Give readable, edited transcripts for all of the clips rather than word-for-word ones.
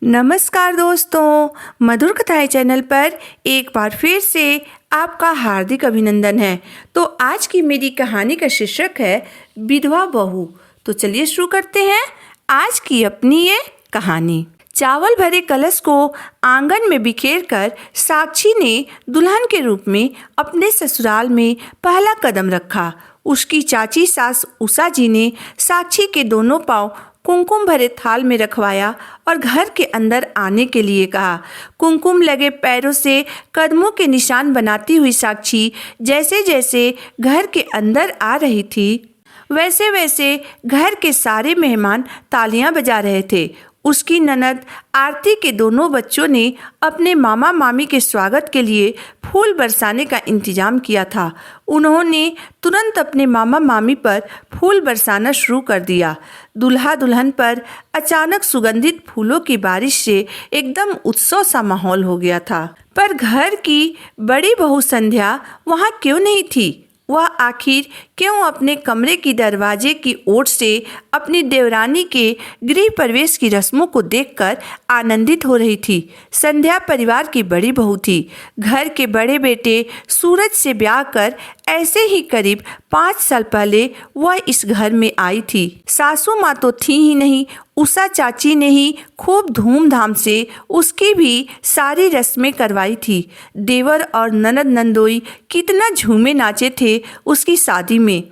नमस्कार दोस्तों, मधुर कथाएं चैनल पर एक बार फिर से आपका हार्दिक अभिनंदन है। तो आज की मेरी कहानी का शीर्षक है विधवा बहू। तो चलिए शुरू करते हैं आज की अपनी ये कहानी। चावल भरे कलश को आंगन में बिखेर कर साक्षी ने दुल्हन के रूप में अपने ससुराल में पहला कदम रखा। उसकी चाची सास उषा जी ने साक्षी के दोनों पांव कुमकुम भरे थाल में रखवाया और घर के अंदर आने के लिए कहा। कुमकुम लगे पैरों से कदमों के निशान बनाती हुई साक्षी जैसे जैसे घर के अंदर आ रही थी, वैसे वैसे घर के सारे मेहमान तालियां बजा रहे थे। उसकी ननद आरती के दोनों बच्चों ने अपने मामा मामी के स्वागत के लिए फूल बरसाने का इंतजाम किया था। उन्होंने तुरंत अपने मामा मामी पर फूल बरसाना शुरू कर दिया। दूल्हा दुल्हन पर अचानक सुगंधित फूलों की बारिश से एकदम उत्सव सा माहौल हो गया था। पर घर की बड़ी बहू संध्या वहाँ क्यों नहीं थी? वह आखिर क्यों अपने कमरे की दरवाजे की ओर से अपनी देवरानी के गृह प्रवेश की रस्मों को देखकर आनंदित हो रही थी? संध्या परिवार की बड़ी बहू थी। घर के बड़े बेटे सूरज से ब्याह कर ऐसे ही करीब 5 साल पहले वह इस घर में आई थी। सासू माँ तो थी ही नहीं, उषा चाची ने ही खूब धूमधाम से उसकी भी सारी रस्में करवाई थी। देवर और ननद नंदोई कितना झूमे नाचे थे उसकी शादी में।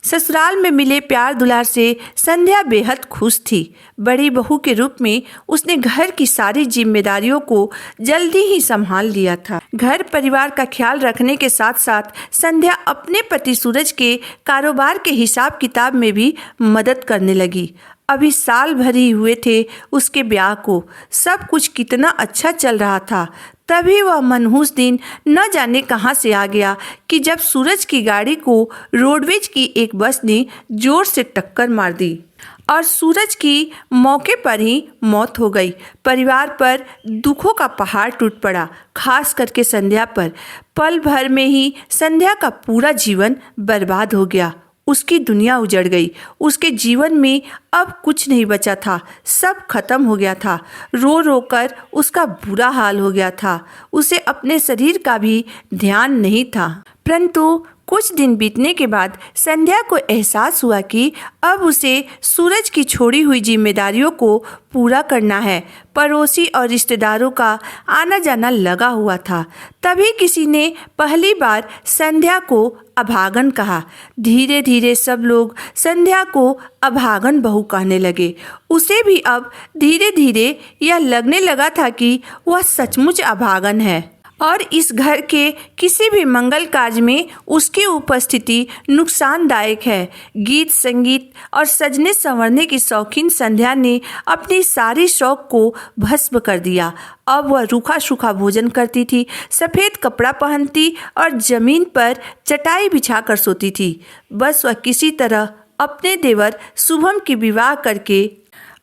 ससुराल में मिले प्यार दुलार से संध्या बेहद खुश थी। बड़ी बहू के रूप में उसने घर की सारी जिम्मेदारियों को जल्दी ही संभाल लिया था। घर परिवार का ख्याल रखने के साथ साथ संध्या अपने पति सूरज के कारोबार के हिसाब किताब में भी मदद करने लगी। अभी साल भर ही हुए थे उसके ब्याह को। सब कुछ कितना अच्छा चल रहा था। तभी वह मनहूस दिन न जाने कहां से आ गया कि जब सूरज की गाड़ी को रोडवेज की एक बस ने जोर से टक्कर मार दी और सूरज की मौके पर ही मौत हो गई। परिवार पर दुखों का पहाड़ टूट पड़ा, खास करके संध्या पर। पल भर में ही संध्या का पूरा जीवन बर्बाद हो गया। उसकी दुनिया उजड़ गई। उसके जीवन में अब कुछ नहीं बचा था। सब खत्म हो गया था। रो रो कर उसका बुरा हाल हो गया था। उसे अपने शरीर का भी ध्यान नहीं था। परंतु कुछ दिन बीतने के बाद संध्या को एहसास हुआ कि अब उसे सूरज की छोड़ी हुई जिम्मेदारियों को पूरा करना है। पड़ोसी और रिश्तेदारों का आना जाना लगा हुआ था। तभी किसी ने पहली बार संध्या को अभागन कहा। धीरे धीरे सब लोग संध्या को अभागन बहू कहने लगे। उसे भी अब धीरे धीरे यह लगने लगा था कि वह सचमुच अभागन है और इस घर के किसी भी मंगल कार्य में उसकी उपस्थिति नुकसानदायक है। गीत संगीत और सजने संवरने की शौकीन संध्या ने अपनी सारी शौक को भस्म कर दिया। अब वह रूखा सूखा भोजन करती थी, सफ़ेद कपड़ा पहनती और जमीन पर चटाई बिछाकर सोती थी। बस वह किसी तरह अपने देवर शुभम की विवाह करके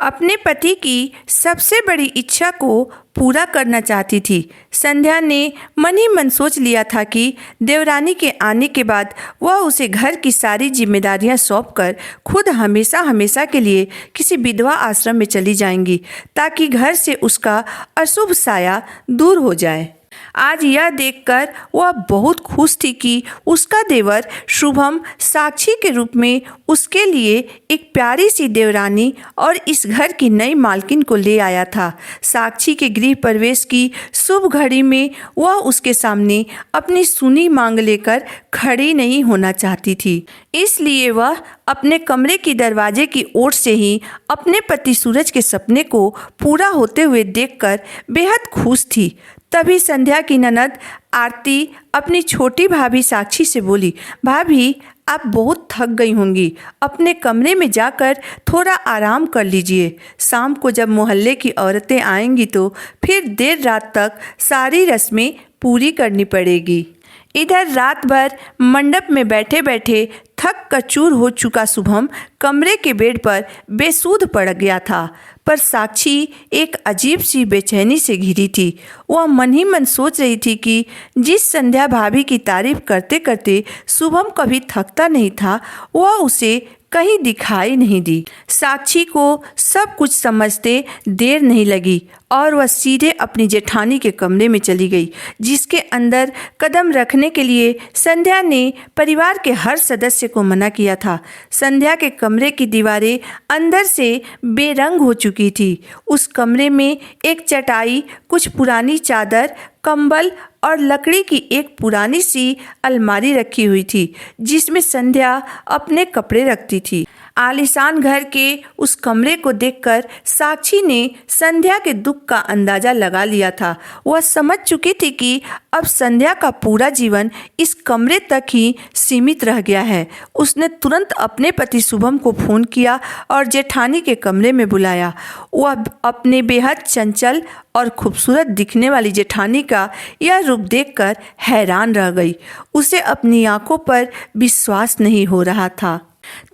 अपने पति की सबसे बड़ी इच्छा को पूरा करना चाहती थी। संध्या ने मन ही मन सोच लिया था कि देवरानी के आने के बाद वह उसे घर की सारी जिम्मेदारियां सौंपकर खुद हमेशा हमेशा के लिए किसी विधवा आश्रम में चली जाएंगी, ताकि घर से उसका अशुभ साया दूर हो जाए। आज यह देखकर वह बहुत खुश थी कि उसका देवर शुभम साक्षी के रूप में उसके लिए एक प्यारी सी देवरानी और इस घर की नई मालकिन को ले आया था। साक्षी के गृह प्रवेश की शुभ घड़ी में वह उसके सामने अपनी सुनी मांग लेकर खड़ी नहीं होना चाहती थी। इसलिए वह अपने कमरे की दरवाजे की ओर से ही अपने पति सूरज के सपने को पूरा होते हुए देखकर बेहद खुश थी। तभी संध्या की ननद आरती अपनी छोटी भाभी साक्षी से बोली, भाभी आप बहुत थक गई होंगी, अपने कमरे में जाकर थोड़ा आराम कर लीजिए। शाम को जब मोहल्ले की औरतें आएंगी तो फिर देर रात तक सारी रस्में पूरी करनी पड़ेगी। इधर रात भर मंडप में बैठे बैठे थक कर चूर हो चुका शुभम कमरे के बेड पर बेसुध पड़ गया था, पर साक्षी एक अजीब सी बेचैनी से घिरी थी। वह मन ही मन सोच रही थी कि जिस संध्या भाभी की तारीफ करते करते शुभम कभी थकता नहीं था, वह उसे कहीं दिखाई नहीं दी। साक्षी को सब कुछ समझते देर नहीं लगी और वह सीधे अपनी जेठानी के कमरे में चली गई, जिसके अंदर कदम रखने के लिए संध्या ने परिवार के हर सदस्य को मना किया था। संध्या के कमरे की दीवारें अंदर से बेरंग हो चुकी थी। उस कमरे में एक चटाई, कुछ पुरानी चादर, कंबल और लकड़ी की एक पुरानी सी अलमारी रखी हुई थी, जिसमें संध्या अपने कपड़े रखती थी। आलीशान घर के उस कमरे को देखकर साक्षी ने संध्या के दुख का अंदाजा लगा लिया था। वह समझ चुकी थी कि अब संध्या का पूरा जीवन इस कमरे तक ही सीमित रह गया है। उसने तुरंत अपने पति शुभम को फोन किया और जेठानी के कमरे में बुलाया। वह अपने बेहद चंचल और खूबसूरत दिखने वाली जेठानी का यह रूप देखकर हैरान रह गई। उसे अपनी आंखों पर विश्वास नहीं हो रहा था।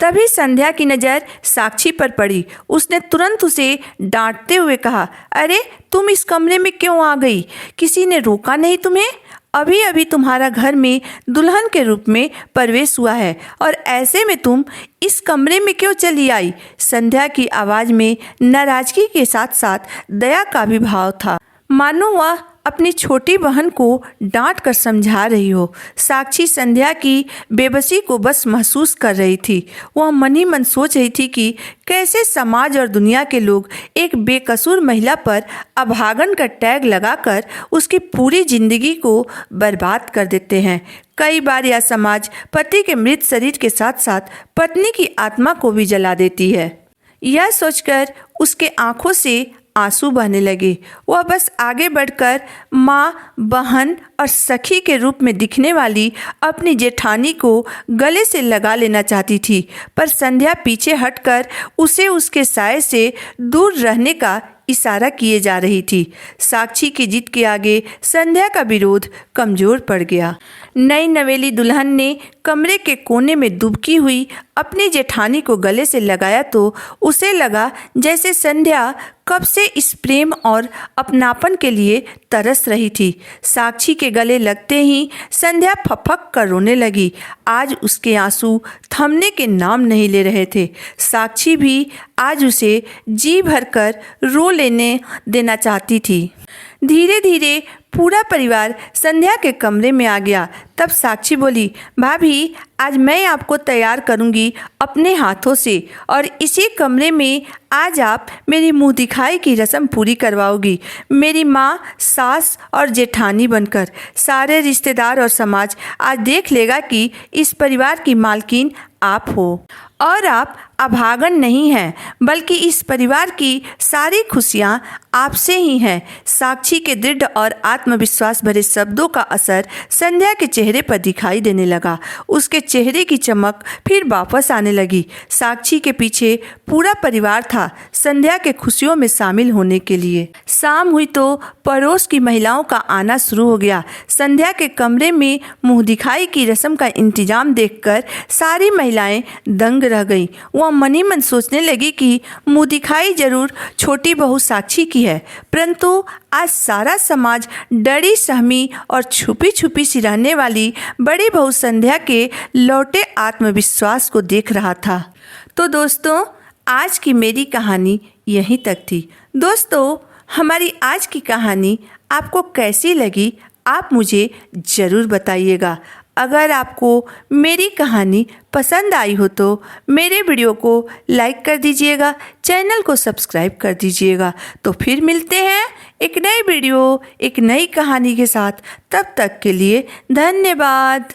तभी संध्या की नज़र साक्षी पर पड़ी। उसने तुरंत उसे डांटते हुए कहा, अरे तुम इस कमरे में क्यों आ गई? किसी ने रोका नहीं तुम्हें? अभी अभी तुम्हारा घर में दुल्हन के रूप में प्रवेश हुआ है और ऐसे में तुम इस कमरे में क्यों चली आई? संध्या की आवाज़ में नाराजगी के साथ साथ दया का भी भाव था, मानो वह अपनी छोटी बहन को डांट कर समझा रही हो। साक्षी संध्या की बेबसी को बस महसूस कर रही थी। वह मन ही मन सोच रही थी कि कैसे समाज और दुनिया के लोग एक बेकसूर महिला पर अभागन का टैग लगाकर उसकी पूरी जिंदगी को बर्बाद कर देते हैं। कई बार यह समाज पति के मृत शरीर के साथ साथ पत्नी की आत्मा को भी जला देती है। यह सोचकर उसके आंखों से आंसू बहने लगे। वह बस आगे बढ़कर माँ, बहन और सखी के रूप में दिखने वाली अपनी जेठानी को गले से लगा लेना चाहती थी, पर संध्या पीछे हटकर उसे उसके साये से दूर रहने का इशारा किए जा रही थी। साक्षी की जिद के आगे संध्या का विरोध कमजोर पड़ गया। नई नवेली दुल्हन ने कमरे के कोने में दुबकी हुई अपनी जेठानी को गले से लगाया तो उसे लगा जैसे संध्या कब से इस प्रेम और अपनापन के लिए तरस रही थी। साक्षी के गले लगते ही संध्या फपक कर रोने लगी। आज उसके आंसू थमने के नाम नहीं ले रहे थे। साक्षी भी आज उसे जी भरकर रो लेने देना चाहती थी। धीरे धीरे पूरा परिवार संध्या के कमरे में आ गया। तब साक्षी बोली, भाभी आज मैं आपको तैयार करूंगी अपने हाथों से और इसी कमरे में आज आप मेरी मुंह दिखाई की रस्म पूरी करवाओगी, मेरी माँ, सास और जेठानी बनकर। सारे रिश्तेदार और समाज आज देख लेगा कि इस परिवार की मालकिन आप हो और आप अभागन नहीं हैं, बल्कि इस परिवार की सारी खुशियाँ आपसे ही हैं। साक्षी के दृढ़ और आत्मविश्वास भरे शब्दों का असर संध्या के चेहरे पर दिखाई देने लगा। उसके चेहरे की चमक फिर वापस आने लगी। साक्षी के पीछे पूरा परिवार था संध्या के खुशियों में शामिल होने के लिए। शाम हुई तो पड़ोस की महिलाओं का आना शुरू हो गया। संध्या के कमरे में मुंह दिखाई की रस्म का इंतजाम देखकर सारी महिलाएं दंग रह गईं। वह मन ही मन सोचने लगी कि मुंह दिखाई जरूर छोटी बहू साक्षी की है, परंतु आज सारा समाज डरी सहमी और छुपी छुपी सी रहने वाली बड़ी बहू संध्या के लौटे आत्मविश्वास को देख रहा था। तो दोस्तों, आज की मेरी कहानी यहीं तक थी। दोस्तों, हमारी आज की कहानी आपको कैसी लगी आप मुझे ज़रूर बताइएगा। अगर आपको मेरी कहानी पसंद आई हो तो मेरे वीडियो को लाइक कर दीजिएगा, चैनल को सब्सक्राइब कर दीजिएगा। तो फिर मिलते हैं एक नई वीडियो, एक नई कहानी के साथ। तब तक के लिए धन्यवाद।